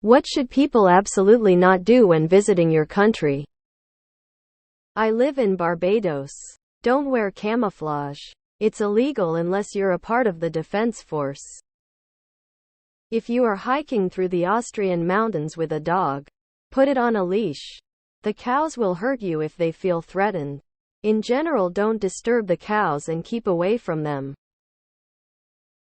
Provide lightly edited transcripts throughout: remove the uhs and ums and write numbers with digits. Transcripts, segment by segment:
What should people absolutely not do when visiting your country? I live in Barbados. Don't wear camouflage. It's illegal unless you're a part of the defense force. If you are hiking through the Austrian mountains with a dog, put it on a leash. The cows will hurt you if they feel threatened. In general, don't disturb the cows and keep away from them.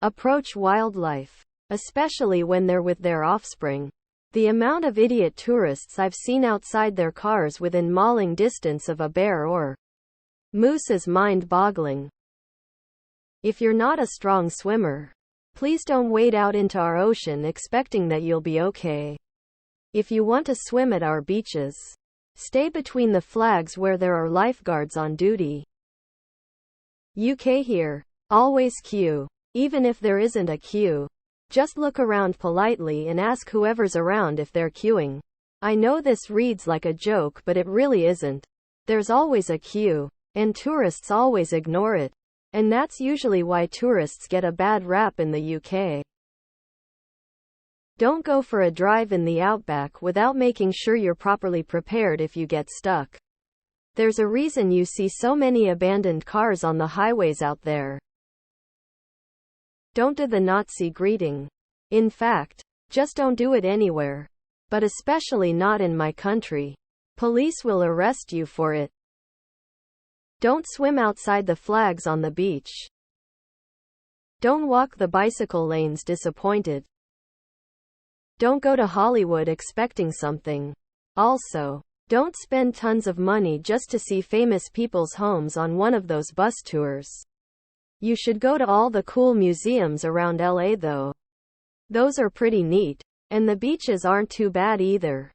Approach wildlife, especially when they're with their offspring. The amount of idiot tourists I've seen outside their cars within mauling distance of a bear or moose is mind-boggling. If you're not a strong swimmer, please don't wade out into our ocean expecting that you'll be okay. If you want to swim at our beaches, stay between the flags where there are lifeguards on duty. UK here. Always queue. Even if there isn't a queue, just look around politely and ask whoever's around if they're queuing. I know this reads like a joke, but it really isn't. There's always a queue, and tourists always ignore it. And that's usually why tourists get a bad rap in the UK. Don't go for a drive in the outback without making sure you're properly prepared if you get stuck. There's a reason you see so many abandoned cars on the highways out there. Don't do the Nazi greeting. In fact, just don't do it anywhere. But especially not in my country. Police will arrest you for it. Don't swim outside the flags on the beach. Don't walk the bicycle lanes disappointed. Don't go to Hollywood expecting something. Also, don't spend tons of money just to see famous people's homes on one of those bus tours. You should go to all the cool museums around LA though. Those are pretty neat. And the beaches aren't too bad either.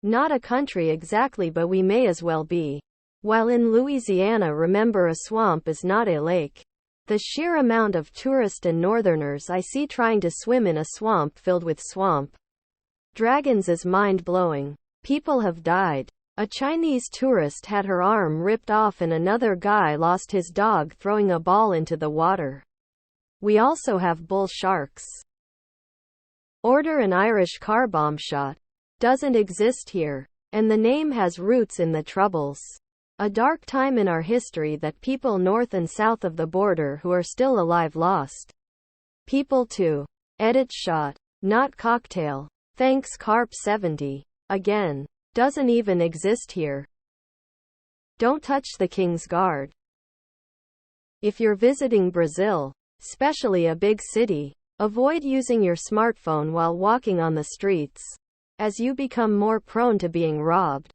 Not a country exactly, but we may as well be. While in Louisiana, remember, a swamp is not a lake. The sheer amount of tourists and northerners I see trying to swim in a swamp filled with swamp dragons is mind-blowing. People have died. A Chinese tourist had her arm ripped off and another guy lost his dog throwing a ball into the water. We also have bull sharks. Order an Irish car bomb shot. Doesn't exist here. And the name has roots in the Troubles. A dark time in our history that people north and south of the border who are still alive lost. People too. Edit shot. Not cocktail. Thanks Carp 70. Again. Doesn't even exist here. Don't touch the King's Guard. If you're visiting Brazil, especially a big city, avoid using your smartphone while walking on the streets, as you become more prone to being robbed.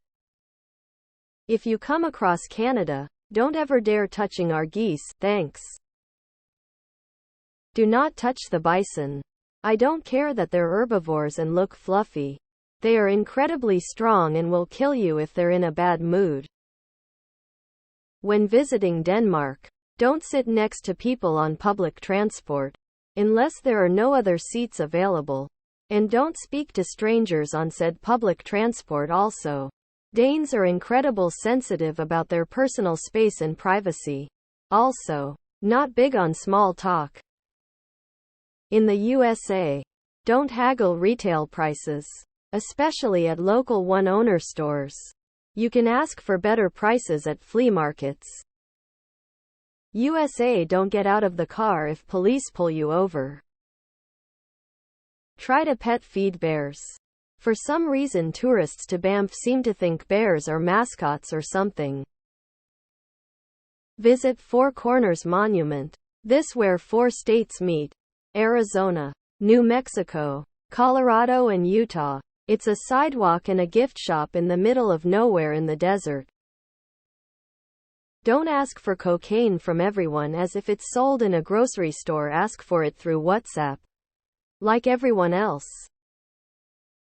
If you come across Canada, don't ever dare touching our geese, thanks. Do not touch the bison. I don't care that they're herbivores and look fluffy. They are incredibly strong and will kill you if they're in a bad mood. When visiting Denmark, don't sit next to people on public transport, unless there are no other seats available. And don't speak to strangers on said public transport also. Danes are incredibly sensitive about their personal space and privacy. Also, not big on small talk. In the USA, don't haggle retail prices, especially at local one-owner stores. You can ask for better prices at flea markets. USA, don't get out of the car if police pull you over. Try to pet feed bears. For some reason tourists to Banff seem to think bears are mascots or something. Visit Four Corners Monument. This where 4 states meet. Arizona, New Mexico, Colorado and Utah. It's a sidewalk and a gift shop in the middle of nowhere in the desert. Don't ask for cocaine from everyone as if it's sold in a grocery store. Ask for it through WhatsApp. Like everyone else.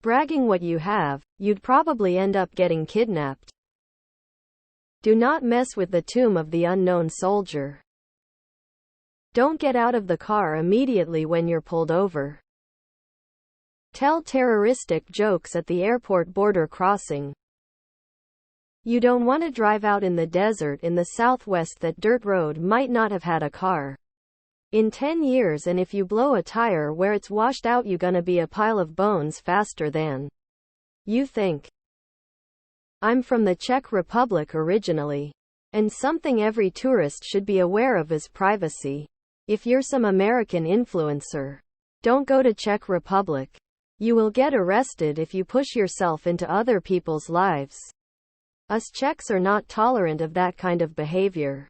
Bragging what you have, you'd probably end up getting kidnapped. Do not mess with the tomb of the unknown soldier. Don't get out of the car immediately when you're pulled over. Tell terroristic jokes at the airport border crossing. You don't want to drive out in the desert in the southwest. That dirt road might not have had a car. in 10 years, and if you blow a tire where it's washed out, you gonna be a pile of bones faster than you think. I'm from the Czech Republic originally. And something every tourist should be aware of is privacy. If you're some American influencer, don't go to Czech Republic. You will get arrested if you push yourself into other people's lives. Us Czechs are not tolerant of that kind of behavior.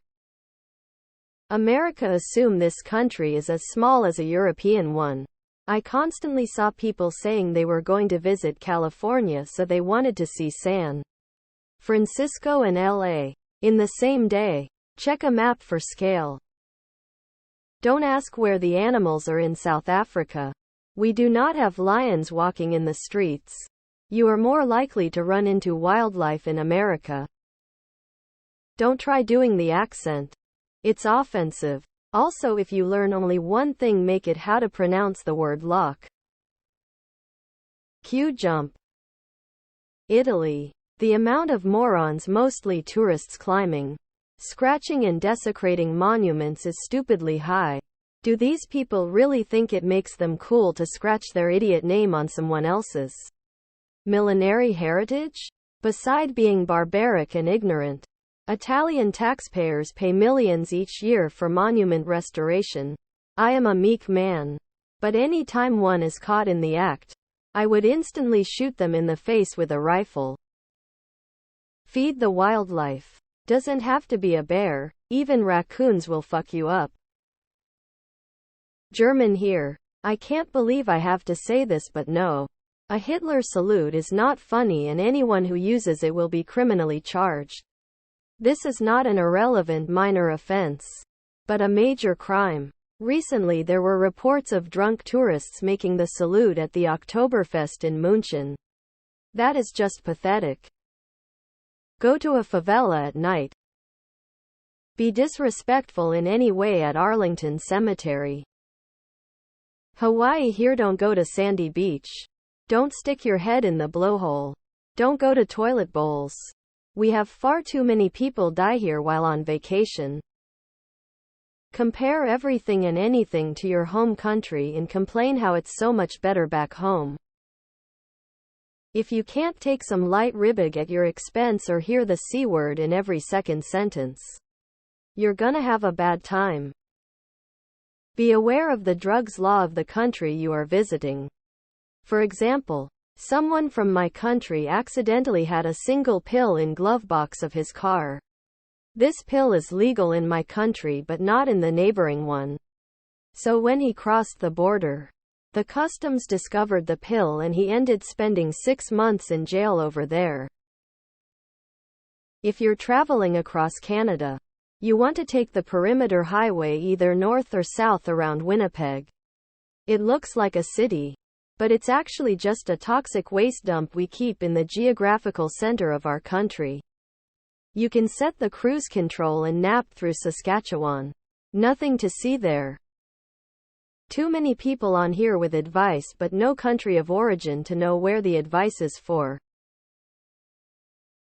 America assume this country is as small as a European one. I constantly saw people saying they were going to visit California, so they wanted to see San Francisco and LA in the same day. Check a map for scale. Don't ask where the animals are in South Africa. We do not have lions walking in the streets. You are more likely to run into wildlife in America. Don't try doing the accent. It's offensive. Also, if you learn only one thing, make it how to pronounce the word lock. Q jump. Italy. The amount of morons, mostly tourists, climbing, scratching and desecrating monuments is stupidly high. Do these people really think it makes them cool to scratch their idiot name on someone else's millenary heritage? Beside being barbaric and ignorant, Italian taxpayers pay millions each year for monument restoration. I am a meek man, but any time one is caught in the act, I would instantly shoot them in the face with a rifle. Feed the wildlife. Doesn't have to be a bear, even raccoons will fuck you up. German here. I can't believe I have to say this, but no. A Hitler salute is not funny, and anyone who uses it will be criminally charged. This is not an irrelevant minor offense, but a major crime. Recently there were reports of drunk tourists making the salute at the Oktoberfest in München. That is just pathetic. Go to a favela at night. Be disrespectful in any way at Arlington Cemetery. Hawaii here. Don't go to Sandy Beach. Don't stick your head in the blowhole. Don't go to toilet bowls. We have far too many people die here while on vacation. Compare everything and anything to your home country and complain how it's so much better back home. If you can't take some light ribbing at your expense or hear the C word in every second sentence, you're gonna have a bad time. Be aware of the drugs law of the country you are visiting. For example, someone from my country accidentally had a single pill in glove box of his car. This pill is legal in my country but not in the neighboring one. So when he crossed the border, the customs discovered the pill and he ended spending 6 months in jail over there. If you're traveling across Canada, you want to take the perimeter highway either north or south around Winnipeg. It looks like a city, but it's actually just a toxic waste dump we keep in the geographical center of our country. You can set the cruise control and nap through Saskatchewan. Nothing to see there. Too many people on here with advice but no country of origin to know where the advice is for.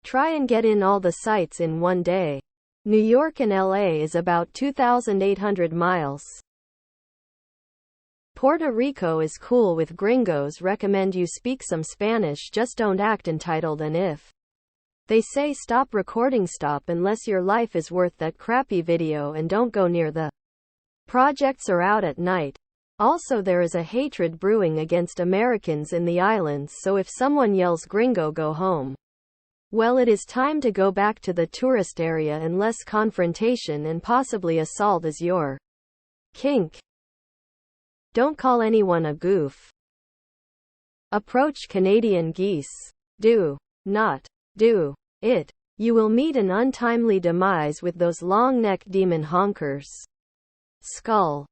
Try and get in all the sites in one day. New York and LA is about 2,800 miles. Puerto Rico is cool with gringos. Recommend you speak some Spanish, just don't act entitled, and if they say stop recording, stop unless your life is worth that crappy video, and don't go near the projects or out at night. Also, there is a hatred brewing against Americans in the islands, so if someone yells gringo, go home. Well, it is time to go back to the tourist area unless confrontation and possibly assault is your kink. Don't call anyone a goof. Approach Canadian geese. Do not do it. You will meet an untimely demise with those long-necked demon honkers. Skull.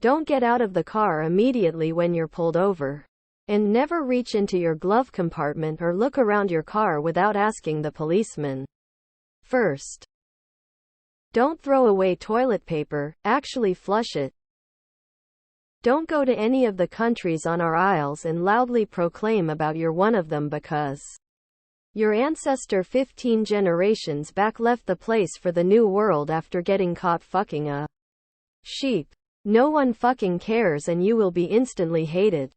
Don't get out of the car immediately when you're pulled over. And never reach into your glove compartment or look around your car without asking the policeman first. Don't throw away toilet paper, actually flush it. Don't go to any of the countries on our aisles and loudly proclaim about you're one of them because your ancestor 15 generations back left the place for the new world after getting caught fucking a Sheep. No one fucking cares and you will be instantly hated.